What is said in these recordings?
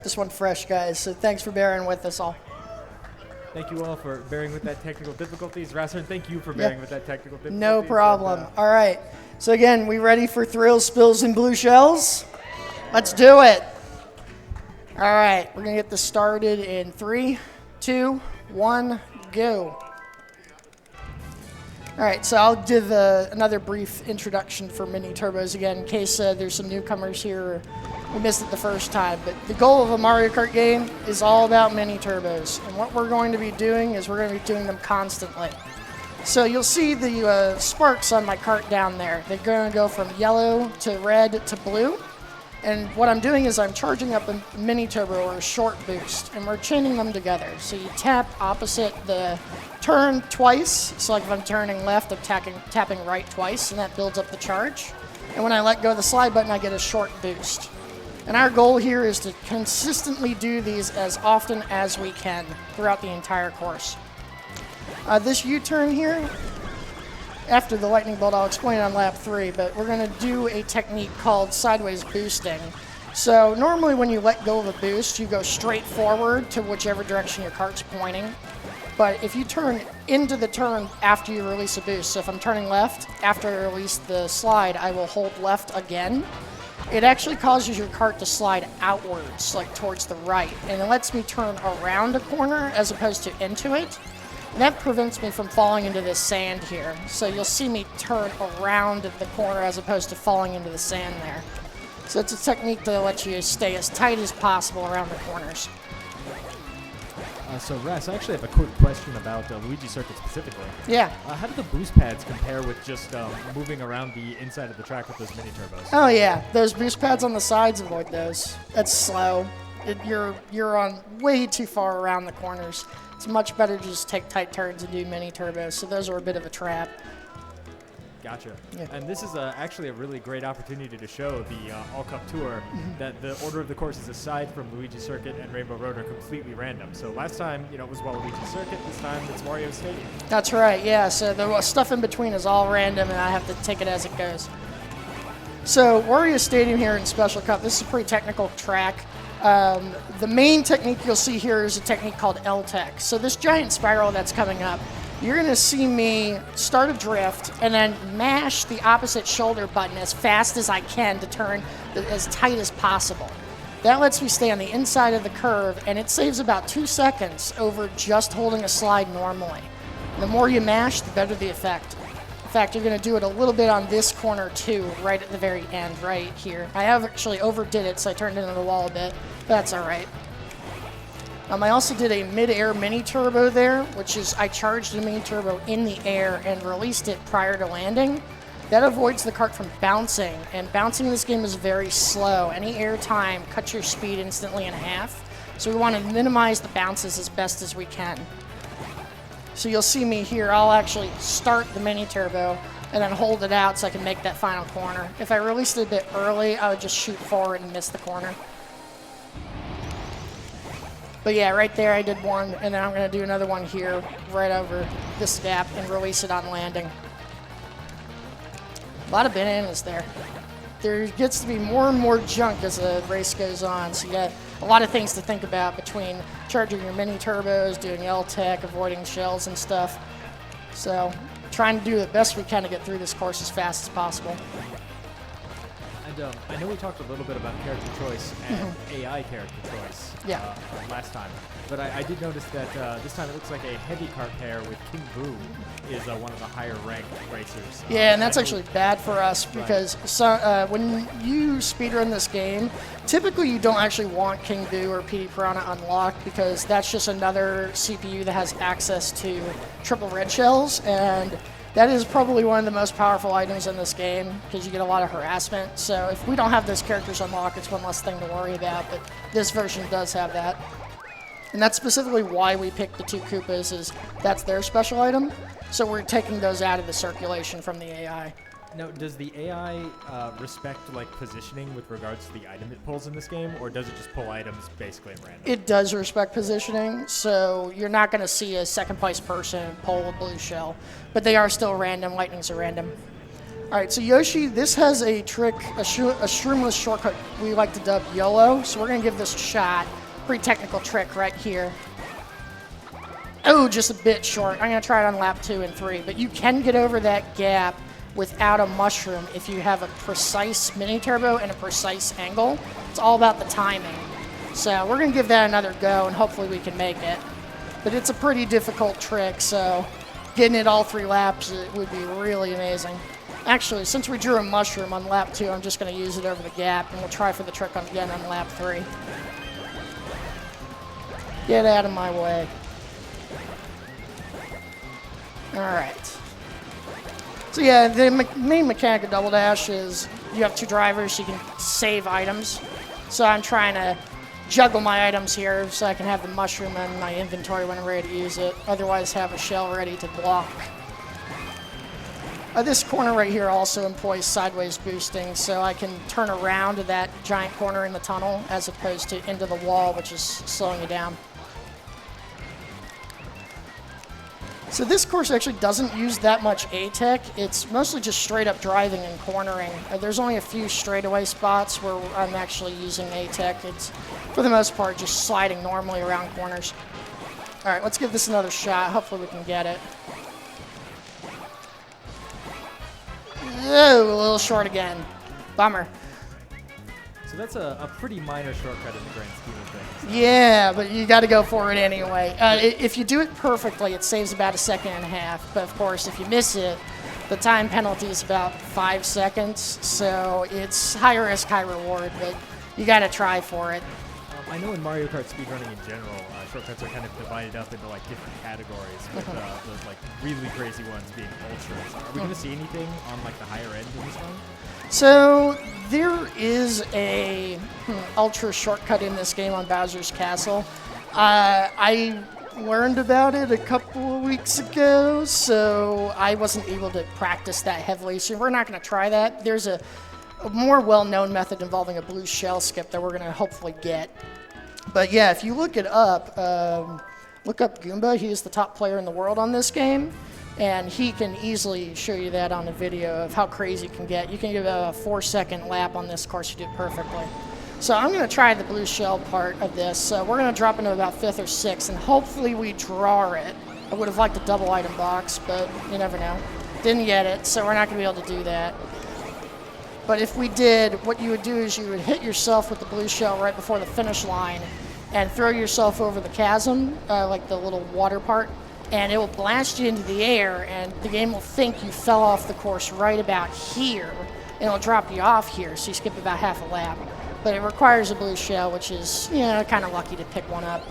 This one fresh, guys, so thanks for bearing with us all. Thank you all for bearing with that technical difficulties. Rasern, thank you for bearing with that technical difficulties. No problem. All right. So again, we ready for thrills, spills, and blue shells? Let's do it. All right. We're going to get this started in 3, 2, 1, go. All right, so I'll give another brief introduction for mini turbos again in case there's some newcomers here. We missed it the first time, but the goal of a Mario Kart game is all about mini turbos, and what we're going to be doing is we're going to be doing them constantly. So you'll see the sparks on my cart down there. They're going to go from yellow to red to blue, and what I'm doing is I'm charging up a mini turbo or a short boost, and we're chaining them together. So you tap opposite the turn twice, so like if I'm turning left, I'm tapping right twice, and that builds up the charge. And when I let go of the slide button, I get a short boost. And our goal here is to consistently do these as often as we can throughout the entire course. This U-turn here, after the lightning bolt, I'll explain on lap 3, but we're going to do a technique called sideways boosting. So normally when you let go of a boost, you go straight forward to whichever direction your cart's pointing. But if you turn into the turn after you release a boost, so if I'm turning left, after I release the slide, I will hold left again. It actually causes your cart to slide outwards, like towards the right, and it lets me turn around a corner as opposed to into it. And that prevents me from falling into this sand here. So you'll see me turn around the corner as opposed to falling into the sand there. So it's a technique to let you stay as tight as possible around the corners. So, Ras, I actually have a quick question about Luigi Circuit specifically. Yeah. How do the boost pads compare with just moving around the inside of the track with those mini turbos? Oh yeah, those boost pads on the sides, avoid those. That's slow. You're on way too far around the corners. It's much better to just take tight turns and do mini turbos, so those are a bit of a trap. Gotcha. Yeah. And this is actually a really great opportunity to show the All Cup Tour that the order of the courses aside from Luigi Circuit and Rainbow Road are completely random. So last time, it was Waluigi Circuit. This time it's Mario Stadium. That's right, yeah. So the stuff in between is all random, and I have to take it as it goes. So Wario Stadium here in Special Cup, this is a pretty technical track. The main technique you'll see here is a technique called L-Tech. So this giant spiral that's coming up, you're going to see me start a drift and then mash the opposite shoulder button as fast as I can to turn as tight as possible. That lets me stay on the inside of the curve, and it saves about 2 seconds over just holding a slide normally. The more you mash, the better the effect. In fact, you're going to do it a little bit on this corner too, right at the very end, right here. I have actually overdid it, so I turned into the wall a bit, but that's all right. I also did a mid-air mini turbo there, which is I charged the mini turbo in the air and released it prior to landing. That avoids the cart from bouncing, and bouncing in this game is very slow. Any air time cuts your speed instantly in half, so we want to minimize the bounces as best as we can. So you'll see me here, I'll actually start the mini turbo and then hold it out so I can make that final corner. If I released it a bit early, I would just shoot forward and miss the corner. But yeah, right there I did one, and then I'm going to do another one here, right over this gap, and release it on landing. A lot of bananas there. There gets to be more and more junk as the race goes on, so you got a lot of things to think about between charging your mini turbos, doing L-Tech, avoiding shells and stuff. So trying to do the best we can to get through this course as fast as possible. And I know we talked a little bit about character choice and AI character choice last time, but I did notice that this time it looks like a heavy cart pair with King Boo is one of the higher ranked racers. Yeah, and that's actually bad for us because when you speedrun this game, typically you don't actually want King Boo or PD Piranha unlocked because that's just another CPU that has access to triple red shells, and that is probably one of the most powerful items in this game because you get a lot of harassment. So if we don't have those characters unlocked, it's one less thing to worry about, but this version does have that. And that's specifically why we picked the 2 Koopas, is that's their special item. So we're taking those out of the circulation from the AI. Now, does the AI respect positioning with regards to the item it pulls in this game, or does it just pull items basically at random? It does respect positioning, so you're not going to see a second place person pull a blue shell, but they are still random. Lightnings are random. All right, so Yoshi, this has a trick, a shroomless shortcut we like to dub YOLO. So we're gonna give this a shot. Pretty technical trick right here. Oh, just a bit short. I'm gonna try it on lap 2 and 3, but you can get over that gap without a mushroom if you have a precise mini turbo and a precise angle. It's all about the timing. So we're gonna give that another go and hopefully we can make it. But it's a pretty difficult trick, so getting it all 3 laps, it would be really amazing. Actually, since we drew a mushroom on lap 2, I'm just gonna use it over the gap and we'll try for the trick again on lap 3. Get out of my way. All right. So yeah, the main mechanic of Double Dash is you have 2 drivers, you can save items. So I'm trying to juggle my items here so I can have the mushroom in my inventory when I'm ready to use it. Otherwise, have a shell ready to block. This corner right here also employs sideways boosting, so I can turn around to that giant corner in the tunnel as opposed to into the wall, which is slowing you down. So this course actually doesn't use that much ATEC. It's mostly just straight up driving and cornering. There's only a few straightaway spots where I'm actually using ATEC. It's, for the most part, just sliding normally around corners. All right, let's give this another shot. Hopefully we can get it. Oh, a little short again. Bummer. So that's a pretty minor shortcut in the grand scheme of things. Yeah, but you got to go for it anyway. If you do it perfectly, it saves about 1.5 seconds. But of course, if you miss it, the time penalty is about 5 seconds. So it's high risk, high reward, but you got to try for it. I know in Mario Kart speedrunning in general, shortcuts are kind of divided up into like different categories, with those like really crazy ones being ultras. Are we going to see anything on like the higher end in this one? So there is a ultra shortcut in this game on Bowser's Castle. I learned about it a couple of weeks ago, so I wasn't able to practice that heavily. So we're not going to try that. There's a more well-known method involving a blue shell skip that we're going to hopefully get. But yeah, if you look it up, look up Goomba. He is the top player in the world on this game. And he can easily show you that on a video of how crazy it can get. You can give a 4-second lap on this course. You did perfectly. So I'm going to try the blue shell part of this. We're going to drop into about 5th or 6th, and hopefully we draw it. I would have liked a double item box, but you never know. Didn't get it, so we're not going to be able to do that. But if we did, what you would do is you would hit yourself with the blue shell right before the finish line and throw yourself over the chasm, like the little water part, and it will blast you into the air, and the game will think you fell off the course right about here, and it'll drop you off here, so you skip about half a lap. But it requires a blue shell, which is, you know, kind of lucky to pick one up.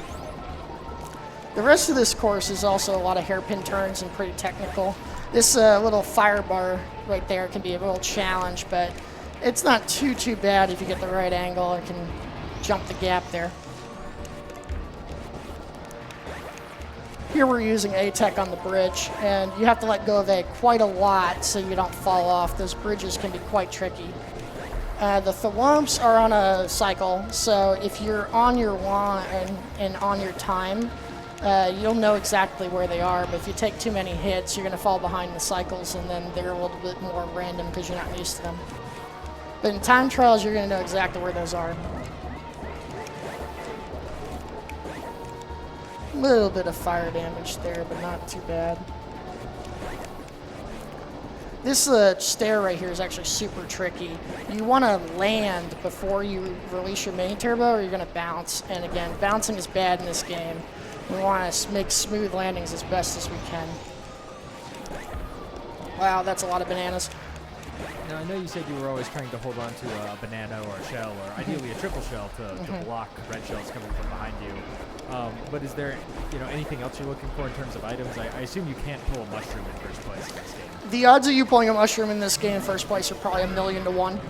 The rest of this course is also a lot of hairpin turns and pretty technical. This little fire bar right there can be a real challenge, but it's not too bad if you get the right angle and can jump the gap there. Here we're using ATEC on the bridge, and you have to let go of A quite a lot so you don't fall off. Those bridges can be quite tricky. The thwomps are on a cycle, so if you're on your line and on your time, you'll know exactly where they are, but if you take too many hits, you're going to fall behind the cycles, and then they're a little bit more random because you're not used to them. But in time trials, you're going to know exactly where those are. A little bit of fire damage there, but not too bad. This stair right here is actually super tricky. You want to land before you release your mini turbo, or you're going to bounce. And again, bouncing is bad in this game. We want to make smooth landings as best as we can. Wow, that's a lot of bananas. Now, I know you said you were always trying to hold on to a banana or a shell, or ideally a triple shell to block red shells coming from behind you. But is there, anything else you're looking for in terms of items? I assume you can't pull a mushroom in first place in this game. The odds of you pulling a mushroom in this game in first place are probably 1,000,000 to 1.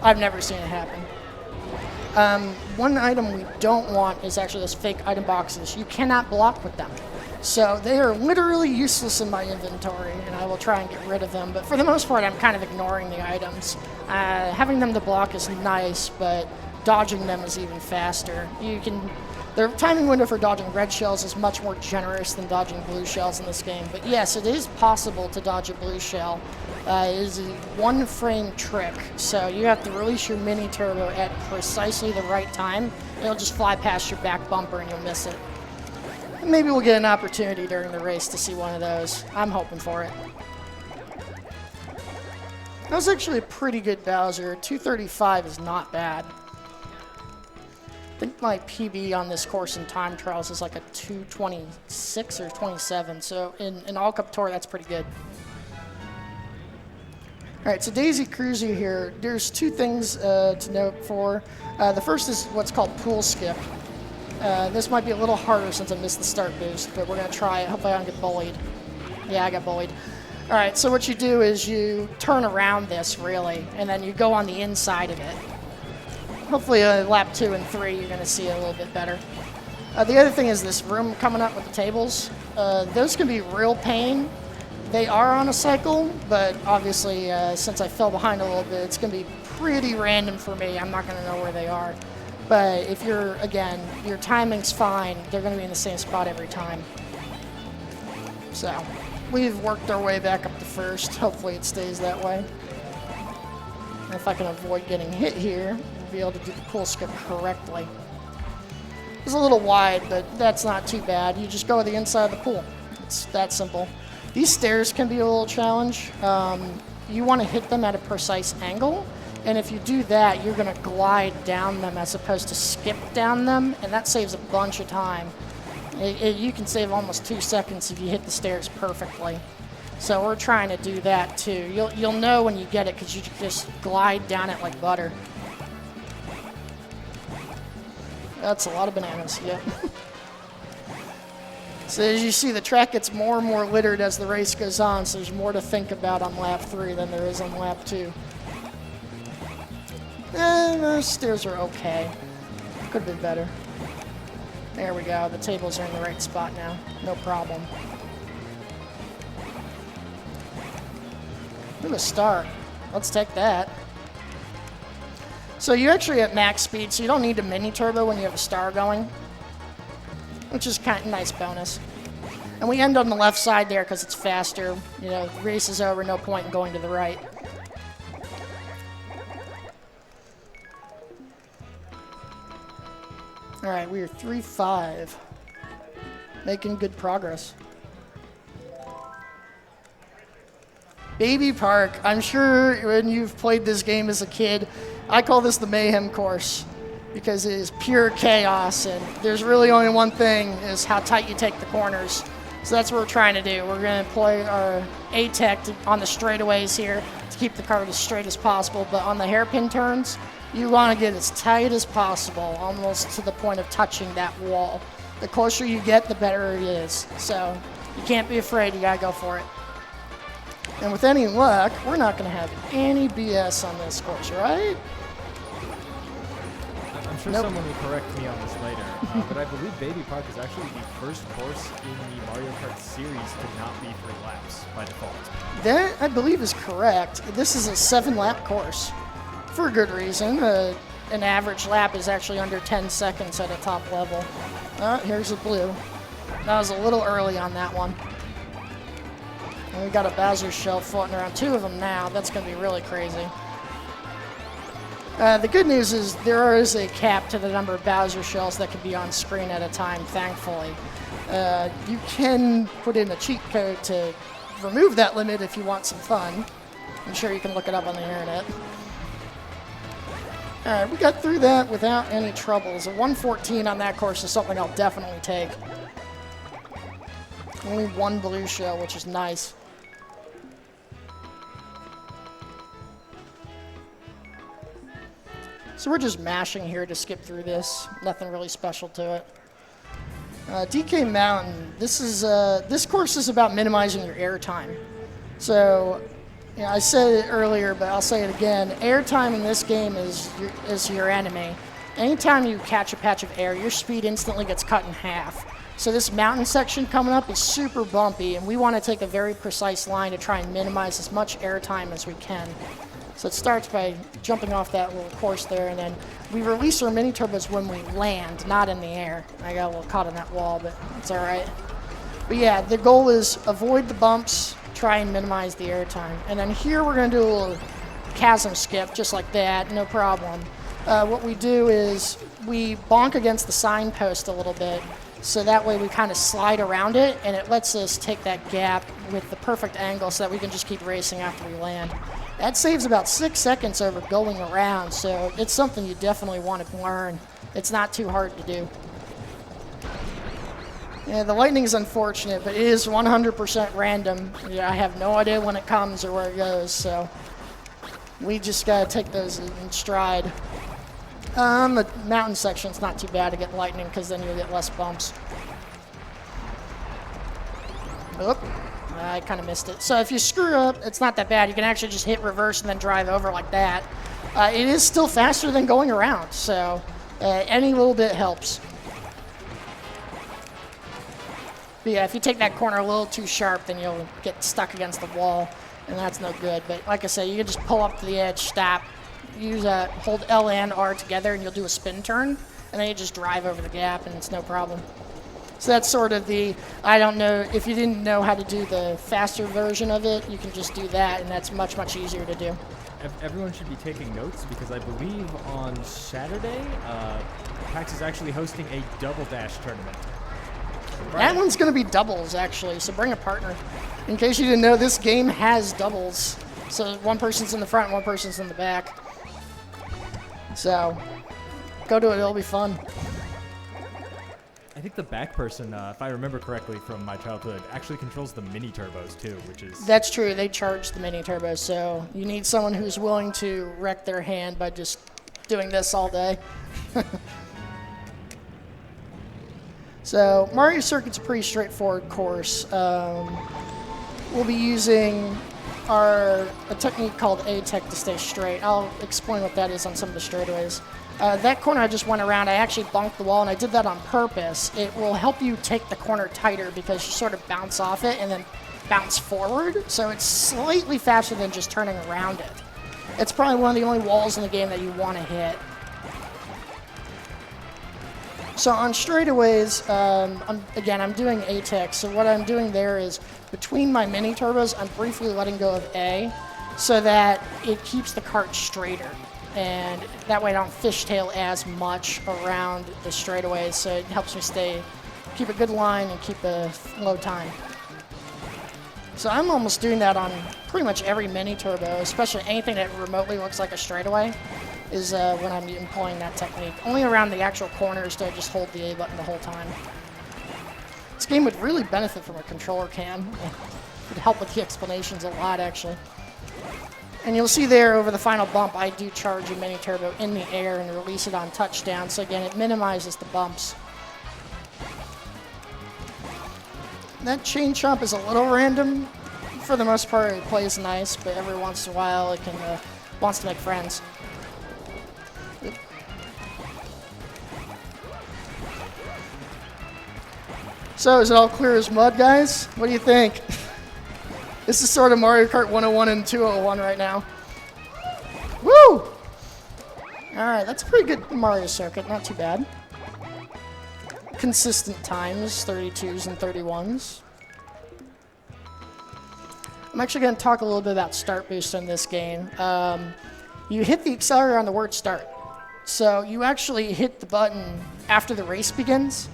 I've never seen it happen. One item we don't want is actually those fake item boxes. You cannot block with them. So they are literally useless in my inventory, and I will try and get rid of them. But for the most part, I'm kind of ignoring the items. Having them to block is nice, but dodging them is even faster. You can The timing window for dodging red shells is much more generous than dodging blue shells in this game. But yes, it is possible to dodge a blue shell. It is a one-frame trick, so you have to release your mini turbo at precisely the right time. It'll just fly past your back bumper and you'll miss it. And maybe we'll get an opportunity during the race to see one of those. I'm hoping for it. That was actually a pretty good Bowser. 235 is not bad. I think my PB on this course in time trials is like a 226 or 27, so in All Cup Tour, that's pretty good. All right, so Daisy Cruiser here, there's two things to note for. The first is what's called pool skip. This might be a little harder since I missed the start boost, but we're going to try it. Hopefully I don't get bullied. Yeah, I got bullied. All right, so what you do is you turn around this, really, and then you go on the inside of it. Hopefully lap 2 and 3 you're going to see it a little bit better. The other thing is this room coming up with the tables. Those can be real pain. They are on a cycle, but obviously since I fell behind a little bit, it's going to be pretty random for me. I'm not going to know where they are. But if you're, again, your timing's fine, they're going to be in the same spot every time. So we've worked our way back up to first. Hopefully it stays that way. And if I can avoid getting hit here, we'll be able to do the pool skip correctly. It's a little wide, but that's not too bad. You just go to the inside of the pool. It's that simple. These stairs can be a little challenge. You want to hit them at a precise angle, and if you do that, you're going to glide down them as opposed to skip down them, and that saves a bunch of time. You can save almost 2 seconds if you hit the stairs perfectly. So we're trying to do that too. You'll know when you get it because you just glide down it like butter. That's a lot of bananas, yep. So as you see, the track gets more and more littered as the race goes on, so there's more to think about on lap 3 than there is on lap 2. The stairs are okay. Could have been better. There we go. The tables are in the right spot now. No problem. Ooh, a star. Let's take that. So you're actually at max speed, so you don't need a mini turbo when you have a star going, which is kind of a nice bonus. And we end on the left side there because it's faster. You know, the race is over, no point in going to the right. All right, we are 3-5, making good progress. Baby Park, I'm sure when you've played this game as a kid, I call this the Mayhem course because it is pure chaos, and there's really only one thing, is how tight you take the corners. So that's what we're trying to do. We're going to employ our A-Tech on the straightaways here to keep the car as straight as possible, but on the hairpin turns, you want to get as tight as possible, almost to the point of touching that wall. The closer you get, the better it is. So you can't be afraid, you got to go for it. And with any luck, we're not going to have any BS on this course, right? I'm sure someone will correct me on this later, but I believe Baby Park is actually the first course in the Mario Kart series to not be 3 laps by default. That, I believe, is correct. This is a 7-lap course for a good reason. An average lap is actually under 10 seconds at a top level. Here's a blue. That was a little early on that one. And we got a Bowser shell floating around, 2 of them now. That's going to be really crazy. The good news is there is a cap to the number of Bowser shells that can be on screen at a time, thankfully. You can put in a cheat code to remove that limit if you want some fun. I'm sure you can look it up on the internet. All right, we got through that without any troubles. A 114 on that course is something I'll definitely take. Only 1 blue shell, which is nice. So we're just mashing here to skip through this. Nothing really special to it. DK Mountain. This course is about minimizing your air time. So, you know, I said it earlier, but I'll say it again. Air time in this game is your enemy. Anytime you catch a patch of air, your speed instantly gets cut in half. So this mountain section coming up is super bumpy, and we want to take a very precise line to try and minimize as much air time as we can. So it starts by jumping off that little course there, and then we release our mini turbos when we land, not in the air. I got a little caught in that wall, but it's all right. But yeah, the goal is avoid the bumps, try and minimize the air time. And then here we're going to do a little chasm skip, just like that, no problem. What we do is we bonk against the signpost a little bit, so that way we kind of slide around it, and it lets us take that gap with the perfect angle so that we can just keep racing after we land. That saves about 6 seconds over going around, so it's something you definitely want to learn. It's not too hard to do. Yeah, the lightning is unfortunate, but it is 100% random. Yeah, I have no idea when it comes or where it goes, so we just gotta take those in stride. The mountain section's not too bad to get lightning, because then you'll get less bumps. Oop. I kind of missed it. So if you screw up, it's not that bad. You can actually just hit reverse and then drive over like that. It is still faster than going around, so any little bit helps. But yeah, if you take that corner a little too sharp, then you'll get stuck against the wall, and that's no good. But like I said, you can just pull up to the edge, stop, hold L and R together, and you'll do a spin turn, and then you just drive over the gap, and it's no problem. So that's sort of I don't know, if you didn't know how to do the faster version of it, you can just do that, and that's much, much easier to do. Everyone should be taking notes, because I believe on Saturday, PAX is actually hosting a Double Dash tournament. That one's going to be doubles, actually, so bring a partner. In case you didn't know, this game has doubles. So one person's in the front, one person's in the back. So go to it, it'll be fun. I think the back person, if I remember correctly from my childhood, actually controls the mini turbos too, which is... That's true. They charge the mini turbos, so you need someone who's willing to wreck their hand by just doing this all day. So Mario Circuit's a pretty straightforward course. We'll be using a technique called A-Tech to stay straight. I'll explain what that is on some of the straightaways. That corner I just went around, I actually bumped the wall, and I did that on purpose. It will help you take the corner tighter because you sort of bounce off it and then bounce forward. So it's slightly faster than just turning around it. It's probably one of the only walls in the game that you want to hit. So on straightaways, I'm doing A-Tech. So what I'm doing there is between my mini turbos, I'm briefly letting go of A so that it keeps the kart straighter. And that way I don't fishtail as much around the straightaways, so it helps me keep a good line and keep a low time. So I'm almost doing that on pretty much every mini turbo, especially anything that remotely looks like a straightaway is when I'm employing that technique. Only around the actual corners do I just hold the A button the whole time. This game would really benefit from a controller cam. It would help with the explanations a lot, actually. And you'll see there over the final bump, I do charge a mini turbo in the air and release it on touchdown. So again, it minimizes the bumps. That chain chomp is a little random. For the most part, it plays nice, but every once in a while, it wants to make friends. So is it all clear as mud, guys? What do you think? This is sort of Mario Kart 101 and 201 right now. Woo! Alright, that's a pretty good Mario circuit, not too bad. Consistent times, 32s and 31s. I'm actually going to talk a little bit about start boost in this game. You hit the accelerator on the word start. So you actually hit the button after the race begins.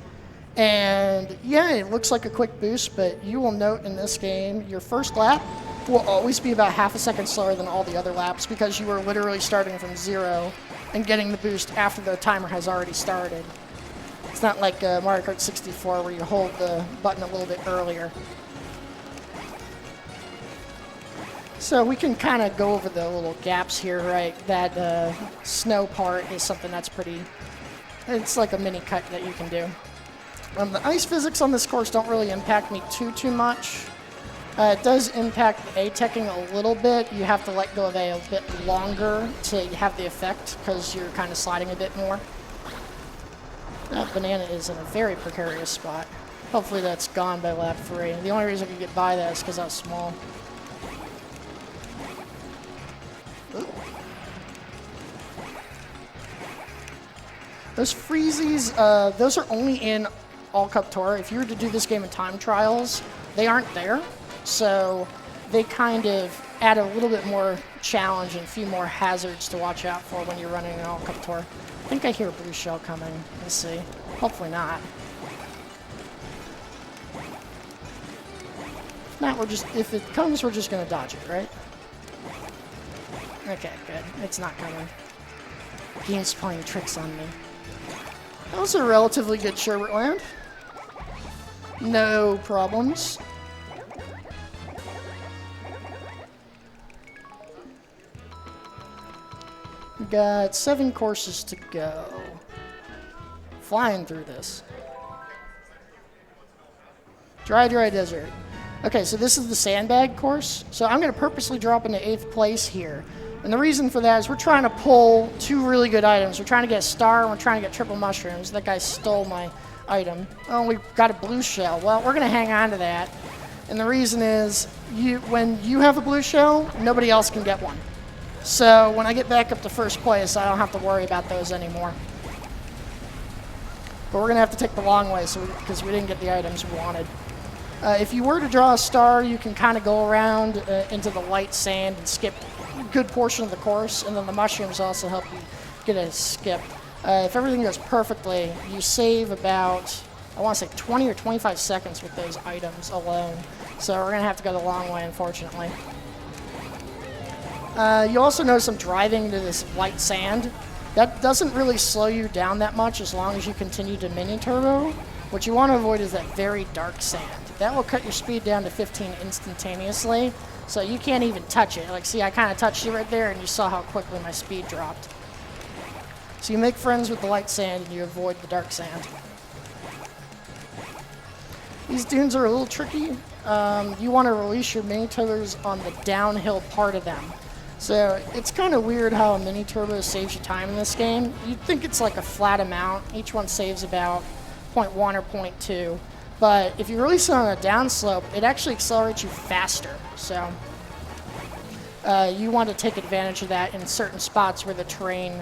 And yeah, it looks like a quick boost, but you will note in this game, your first lap will always be about half a second slower than all the other laps because you are literally starting from zero and getting the boost after the timer has already started. It's not like Mario Kart 64 where you hold the button a little bit earlier. So we can kind of go over the little gaps here, right? That snow part is something that's it's like a mini cut that you can do. The ice physics on this course don't really impact me too much. It does impact A-teching a little bit. You have to let go of A bit longer to have the effect because you're kind of sliding a bit more. That banana is in a very precarious spot. Hopefully that's gone by lap 3. The only reason I could get by that is because I was small. Ooh. Those freezies, those are only in All Cup Tour. If you were to do this game in time trials, they aren't there. So they kind of add a little bit more challenge and a few more hazards to watch out for when you're running an All Cup Tour. I think I hear a blue shell coming. Let's see. Hopefully not. If not, if it comes, we're just going to dodge it, right? Okay, good. It's not coming. Game's playing tricks on me. That was a relatively good sherbet land. No problems. We got 7 courses to go. Flying through this. Dry desert. Okay, so this is the sandbag course. So I'm going to purposely drop into 8th place here. And the reason for that is we're trying to pull 2 really good items. We're trying to get a star, and we're trying to get triple mushrooms. That guy stole my item. Oh, we got a blue shell. Well, we're going to hang on to that. And the reason is, when you have a blue shell, nobody else can get one. So when I get back up to 1st place, I don't have to worry about those anymore. But we're going to have to take the long way because we didn't get the items we wanted. If you were to draw a star, you can kind of go around into the light sand and skip a good portion of the course, and then the mushrooms also help you get a skip. If everything goes perfectly, you save about, I want to say 20 or 25 seconds with those items alone. So we're going to have to go the long way, unfortunately. You also notice I'm driving into this light sand. That doesn't really slow you down that much as long as you continue to mini turbo. What you want to avoid is that very dark sand. That will cut your speed down to 15 instantaneously, so you can't even touch it. Like, see, I kind of touched it right there, and you saw how quickly my speed dropped. So you make friends with the light sand, and you avoid the dark sand. These dunes are a little tricky. You want to release your mini turbos on the downhill part of them. So it's kind of weird how a mini turbo saves you time in this game. You'd think it's like a flat amount. Each one saves about 0.1 or 0.2. But if you release it on a downslope, it actually accelerates you faster. So you want to take advantage of that in certain spots where the terrain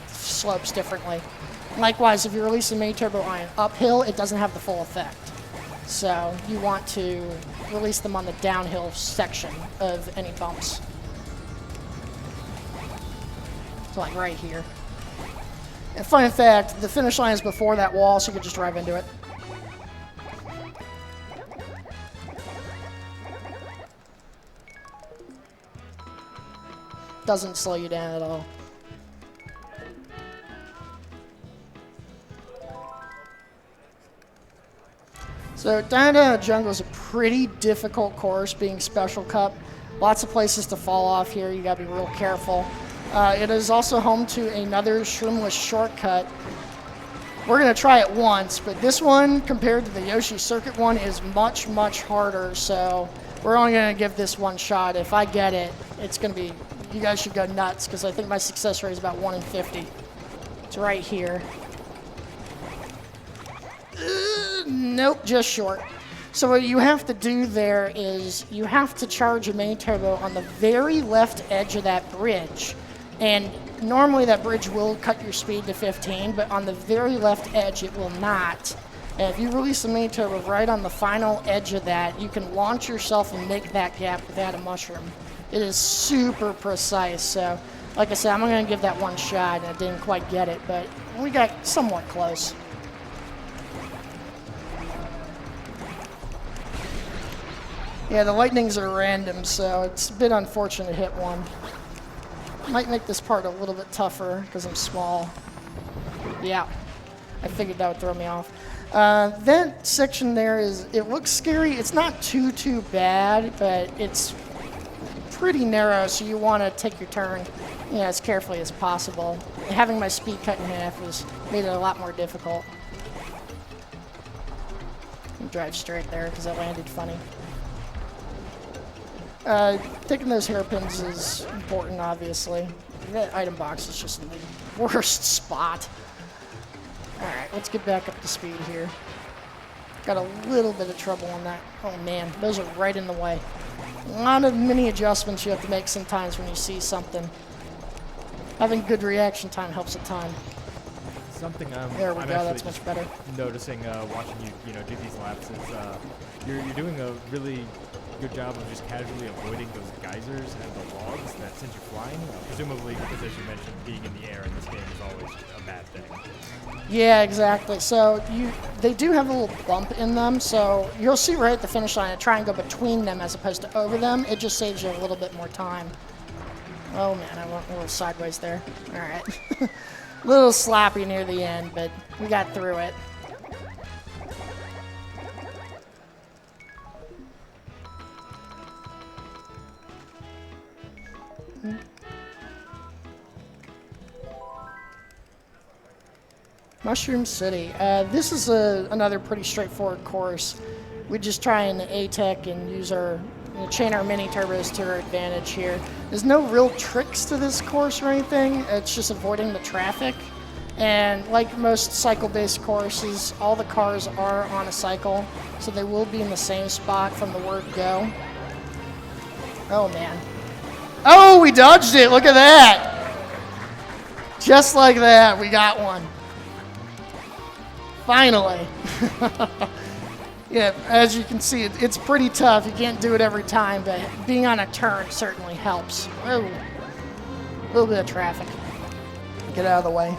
slopes differently. Likewise, if you release a mini turbo on an uphill, it doesn't have the full effect. So you want to release them on the downhill section of any bumps. So like right here. And fun fact, the finish line is before that wall, so you can just drive into it. Doesn't slow you down at all. So Down Jungle is a pretty difficult course, being Special Cup. Lots of places to fall off here. You gotta be real careful. It is also home to another shroomless shortcut. We're gonna try it once, but this one, compared to the Yoshi Circuit one, is much, much harder. So we're only gonna give this one shot. If I get it, it's gonna be, you guys should go nuts, because I think my success rate is about 1 in 50. It's right here. Nope, just short. So what you have to do there is you have to charge a mini turbo on the very left edge of that bridge. And normally that bridge will cut your speed to 15, but on the very left edge it will not. And if you release the mini turbo right on the final edge of that, you can launch yourself and make that gap without a mushroom. It is super precise. So like I said, I'm going to give that one shot. I didn't quite get it, but we got somewhat close. Yeah, the lightnings are random, so it's a bit unfortunate to hit one. Might make this part a little bit tougher because I'm small. Yeah, I figured that would throw me off. That section there it looks scary. It's not too bad, but it's pretty narrow, so you want to take your turn, as carefully as possible. Having my speed cut in half made it a lot more difficult. Drive straight there because I landed funny. Taking those hairpins is important, obviously. That item box is just in the worst spot. Alright, let's get back up to speed here. Got a little bit of trouble on that. Oh man, those are right in the way. A lot of mini adjustments you have to make sometimes when you see something. Having good reaction time helps a ton. Something I'm There we go. actually That's much better. noticing watching you do these laps is you're doing a really good job of just casually avoiding those geysers and the logs that send you flying. Presumably because, as you mentioned, being in the air in this game is always a bad thing. Yeah, exactly. So they do have a little bump in them, so you'll see right at the finish line, I try and go between them as opposed to over them. It just saves you a little bit more time. Oh man, I went a little sideways there. All right. A little sloppy near the end, but we got through it. Mushroom City. This is another pretty straightforward course. We just try and A-Tech and use our chain our mini turbos to our advantage here. There's no real tricks to this course or anything. It's just avoiding the traffic. And like most cycle-based courses, all the cars are on a cycle, so they will be in the same spot from the word go. Oh man. Oh, we dodged it. Look at that. Just like that, we got one. Finally. Yeah, as you can see, it's pretty tough. You can't do it every time, but being on a turn certainly helps. Whoa. A little bit of traffic. Get out of the way.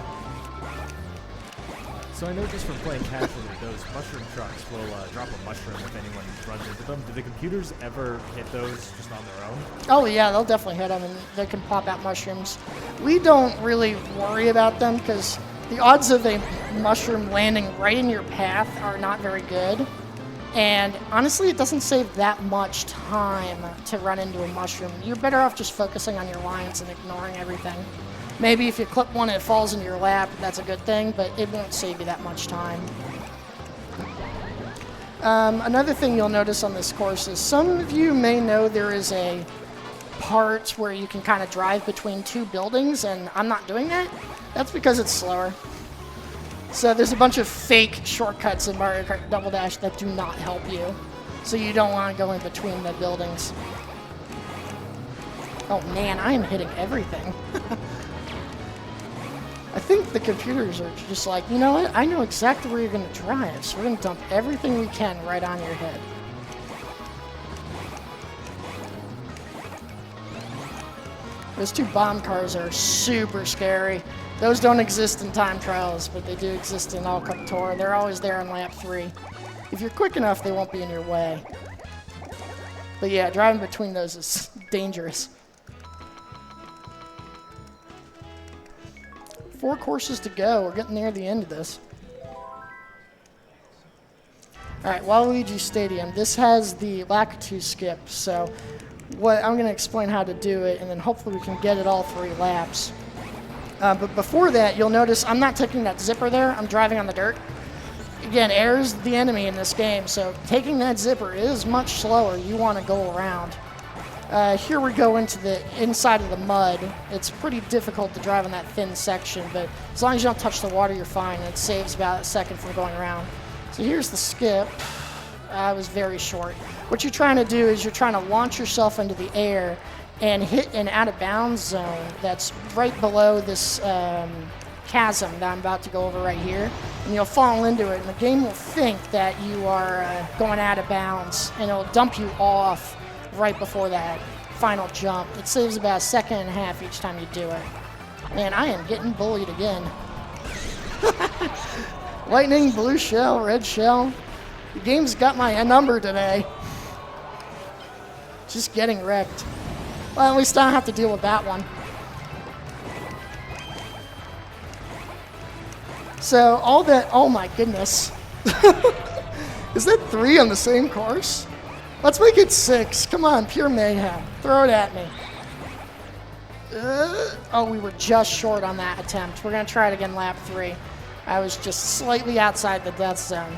So I know just from playing casually, those mushroom trucks will drop a mushroom if anyone runs into them. Do the computers ever hit those just on their own? Oh yeah, they'll definitely hit them, and they can pop out mushrooms. We don't really worry about them because the odds of a mushroom landing right in your path are not very good. And honestly, it doesn't save that much time to run into a mushroom. You're better off just focusing on your lines and ignoring everything. Maybe if you clip one and it falls in your lap, that's a good thing, but it won't save you that much time. Another thing you'll notice on this course is some of you may know there is a part where you can kind of drive between two buildings, and I'm not doing that. That's because it's slower. So there's a bunch of fake shortcuts in Mario Kart Double Dash that do not help you. So you don't want to go in between the buildings. Oh man, I am hitting everything. I think the computers are just like, you know what? I know exactly where you're going to drive, so we're going to dump everything we can right on your head. Those two bomb cars are super scary. Those don't exist in time trials, but they do exist in All Cup Tour. They're always there on lap 3. If you're quick enough, they won't be in your way. But yeah, driving between those is dangerous. 4 courses to go. We're getting near the end of this. All right, Waluigi Stadium. This has the Lakitu skip, so I'm going to explain how to do it, and then hopefully we can get it all 3 laps. But before that, you'll notice I'm not taking that zipper there. I'm driving on the dirt. Again, air is the enemy in this game, so taking that zipper is much slower. You want to go around. Here we go into the inside of the mud. It's pretty difficult to drive on that thin section, but as long as you don't touch the water, you're fine. It saves about a second from going around. So here's the skip. I was very short. What you're trying to do is you're trying to launch yourself into the air and hit an out-of-bounds zone that's right below this chasm that I'm about to go over right here. And you'll fall into it, and the game will think that you are going out of bounds, and it'll dump you off right before that final jump. It saves about a second and a half each time you do it. Man, I am getting bullied again. Lightning, blue shell, red shell. The game's got my number today. Just getting wrecked. Well, at least I don't have to deal with that one. So all that, oh my goodness. Is that 3 on the same course? Let's make it 6. Come on, pure mayhem. Throw it at me. Oh, we were just short on that attempt. We're going to try it again lap 3. I was just slightly outside the death zone.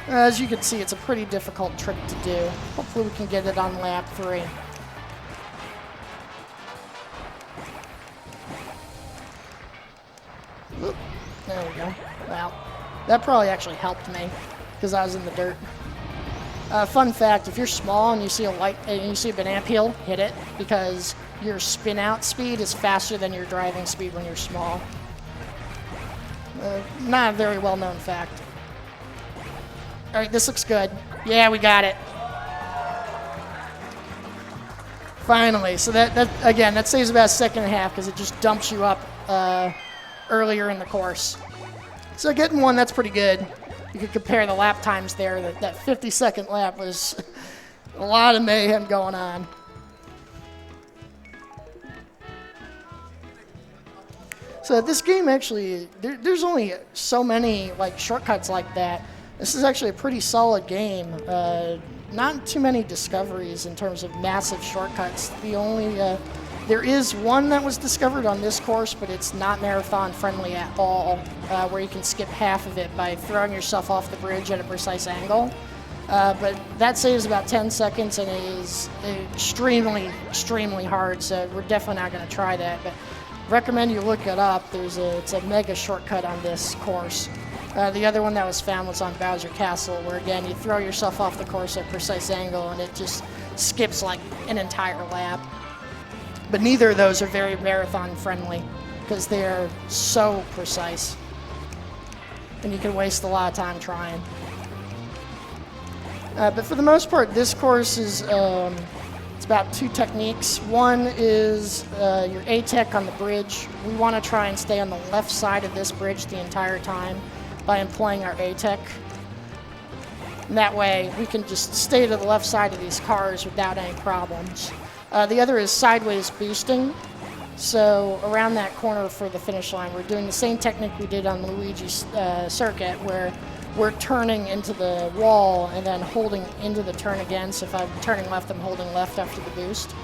As you can see, it's a pretty difficult trick to do. Hopefully we can get it on lap 3. Oop, there we go. Wow. That probably actually helped me because I was in the dirt. Fun fact, if you're small and you see a banana peel, hit it because your spin out speed is faster than your driving speed when you're small. Not a very well-known fact. All right, this looks good. Yeah, we got it. Finally. So that again, that saves about a second and a half because it just dumps you up earlier in the course. So getting one, that's pretty good. You could compare the lap times there. That 50-second lap was a lot of mayhem going on. So this game actually, there's only so many like shortcuts like that. This is actually a pretty solid game. Not too many discoveries in terms of massive shortcuts. There is one that was discovered on this course, but it's not marathon friendly at all, where you can skip half of it by throwing yourself off the bridge at a precise angle. But that saves about 10 seconds and it is extremely, extremely hard, so we're definitely not going to try that. But recommend you look it up. It's a mega shortcut on this course. The other one that was found was on Bowser Castle, where again you throw yourself off the course at a precise angle and it just skips like an entire lap. But neither of those are very marathon friendly because they are so precise. And you can waste a lot of time trying. But for the most part, this course is it's about two techniques. One is your A-Tech on the bridge. We want to try and stay on the left side of this bridge the entire time by employing our A-Tech. And that way, we can just stay to the left side of these cars without any problems. The other is sideways boosting. So around that corner for the finish line, we're doing the same technique we did on Luigi's circuit, where we're turning into the wall and then holding into the turn again. So if I'm turning left, I'm holding left after the boost.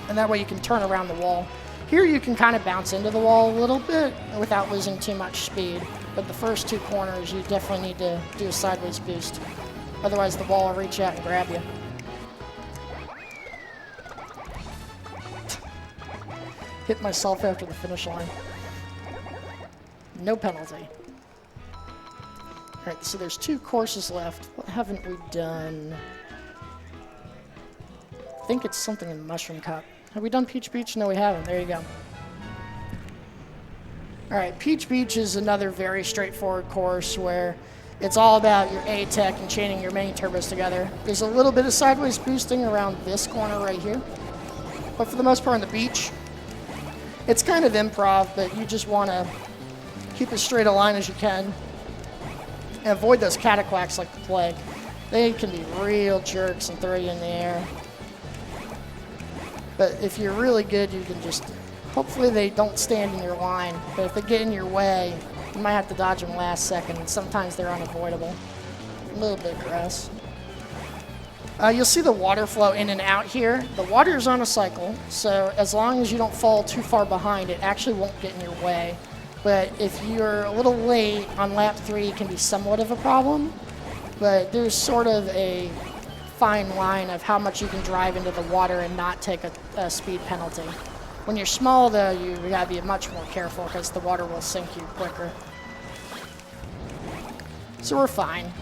And that way you can turn around the wall. Here you can kind of bounce into the wall a little bit without losing too much speed. But the first two corners, you definitely need to do a sideways boost. Otherwise the wall will reach out and grab you. Hit myself after the finish line. No penalty. Alright, so there's two courses left. What haven't we done? I think it's something in Mushroom Cup. Have we done Peach Beach? No, we haven't. There you go. Alright, Peach Beach is another very straightforward course where it's all about your A-Tech and chaining your mini turbos together. There's a little bit of sideways boosting around this corner right here. But for the most part on the beach, it's kind of improv, but you just want to keep as straight a line as you can. And avoid those cataquacks like the plague. They can be real jerks and throw you in the air. But if you're really good, you can just... Hopefully they don't stand in your line. But if they get in your way, you might have to dodge them last second. And sometimes they're unavoidable. A little bit of grass. You'll see the water flow in and out here. The water is on a cycle, so as long as you don't fall too far behind, it actually won't get in your way. But if you're a little late on lap 3, it can be somewhat of a problem. But there's sort of a fine line of how much you can drive into the water and not take a speed penalty. When you're small, though, you gotta be much more careful because the water will sink you quicker. So we're fine.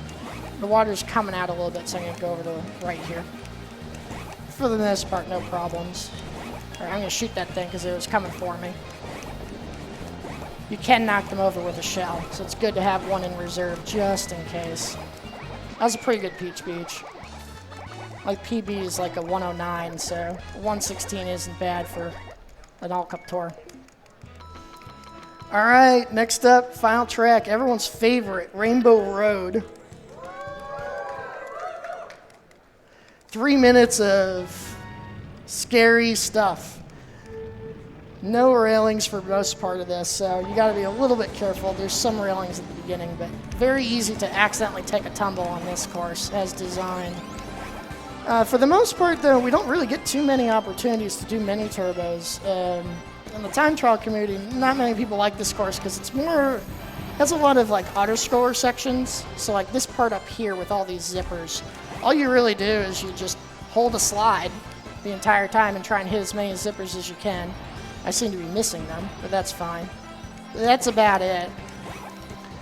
The water's coming out a little bit, so I'm gonna go over to the right here. For the most part, no problems. Alright, I'm gonna shoot that thing because it was coming for me. You can knock them over with a shell, so it's good to have one in reserve just in case. That was a pretty good Peach Beach. Like PB is like a 109, so 116 isn't bad for an all-cup tour. Alright, next up, final track, everyone's favorite, Rainbow Road. 3 minutes of scary stuff. No railings for most part of this, so you got to be a little bit careful. There's some railings at the beginning, but very easy to accidentally take a tumble on this course as designed. For the most part, though, we don't really get too many opportunities to do mini turbos. In the time trial community, not many people like this course because it's more, has a lot of like auto-scroller sections. So like this part up here with all these zippers, all you really do is you just hold a slide the entire time and try and hit as many zippers as you can. I seem to be missing them, but that's fine. That's about it.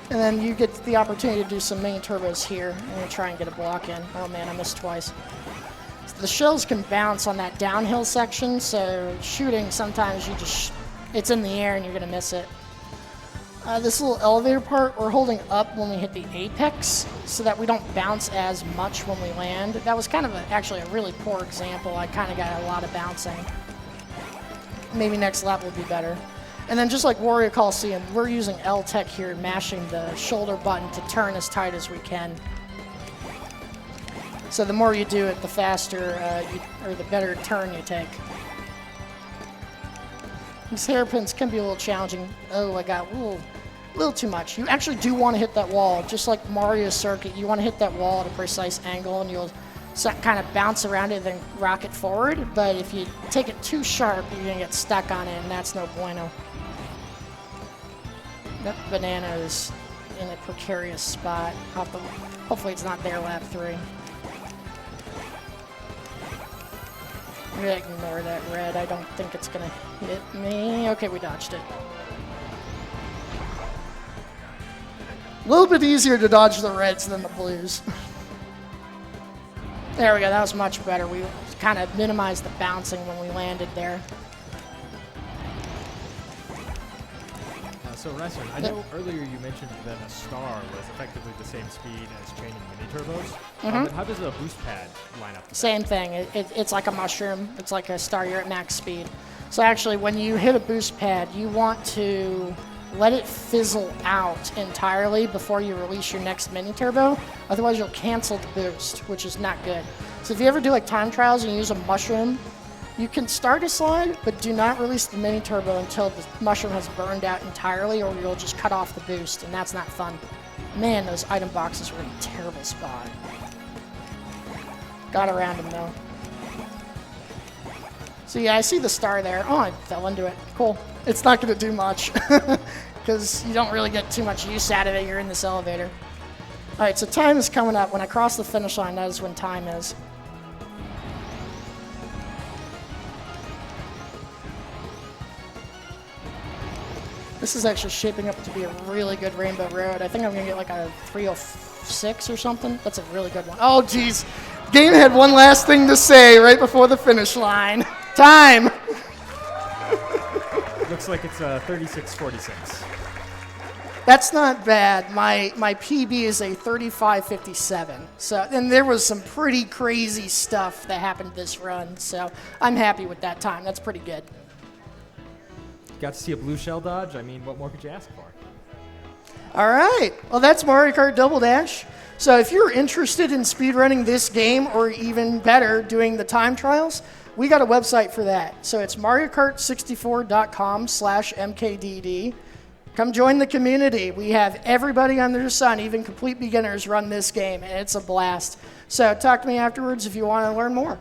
And then you get the opportunity to do some mini turbos here. I'm going to try and get a block in. Oh man, I missed twice. So the shells can bounce on that downhill section, so shooting sometimes you just, it's in the air and you're going to miss it. This little elevator part, we're holding up when we hit the apex so that we don't bounce as much when we land. That was kind of actually a really poor example. I kind of got a lot of bouncing. Maybe next lap will be better. And then just like Warrior Coliseum, we're using L-Tech here, mashing the shoulder button to turn as tight as we can. So the more you do it, the faster, or the better turn you take. These hairpins can be a little challenging. Oh, I got a little too much. You actually do want to hit that wall, just like Mario Circuit. You want to hit that wall at a precise angle, and you'll kind of bounce around it, then rocket forward. But if you take it too sharp, you're gonna get stuck on it, and that's no bueno. That banana is in a precarious spot. Hopefully, it's not there lap 3. I'm gonna ignore that red. I don't think it's gonna hit me. Okay, we dodged it. A little bit easier to dodge the reds than the blues. There we go, that was much better. We kind of minimized the bouncing when we landed there. So Rasern, I know earlier you mentioned that a star was effectively the same speed as chaining mini turbos. But how does a boost pad line up? Same thing. It's like a mushroom. It's like a star. You're at max speed. So actually, when you hit a boost pad, you want to let it fizzle out entirely before you release your next mini turbo. Otherwise, you'll cancel the boost, which is not good. So if you ever do like time trials and you use a mushroom, you can start a slide, but do not release the mini turbo until the mushroom has burned out entirely, or you'll just cut off the boost, and that's not fun. Man, those item boxes were in a terrible spot. Got around him though. So yeah, I see the star there. Oh, I fell into it. Cool. It's not going to do much because you don't really get too much use out of it. You're in this elevator. All right, so time is coming up. When I cross the finish line, that is when time is. This is actually shaping up to be a really good Rainbow Road. I think I'm going to get like a 306 or something. That's a really good one. Oh, geez. Game had one last thing to say right before the finish line. Time! Looks like it's 36:46. That's not bad. My PB is a 35:57. So, and there was some pretty crazy stuff that happened this run. So I'm happy with that time. That's pretty good. Got to see a blue shell dodge. I mean, what more could you ask for? All right. Well, that's Mario Kart Double Dash. So if you're interested in speedrunning this game, or even better, doing the time trials, we got a website for that. So it's mariokart64.com/mkdd. Come join the community. We have everybody under the sun, even complete beginners, run this game, and it's a blast. So talk to me afterwards if you want to learn more.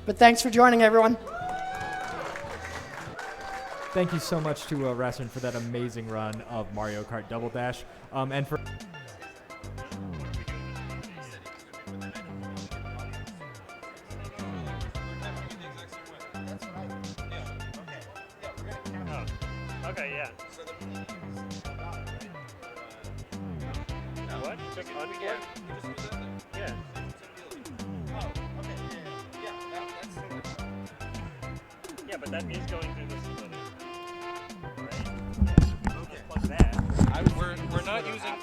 But thanks for joining, everyone. Thank you so much to Rasern for that amazing run of Mario Kart Double Dash. And for... Okay, yeah. What? Just unplug? Yeah. Yeah, but that is going through the splitter. Right? Okay. Plug that. We're not using.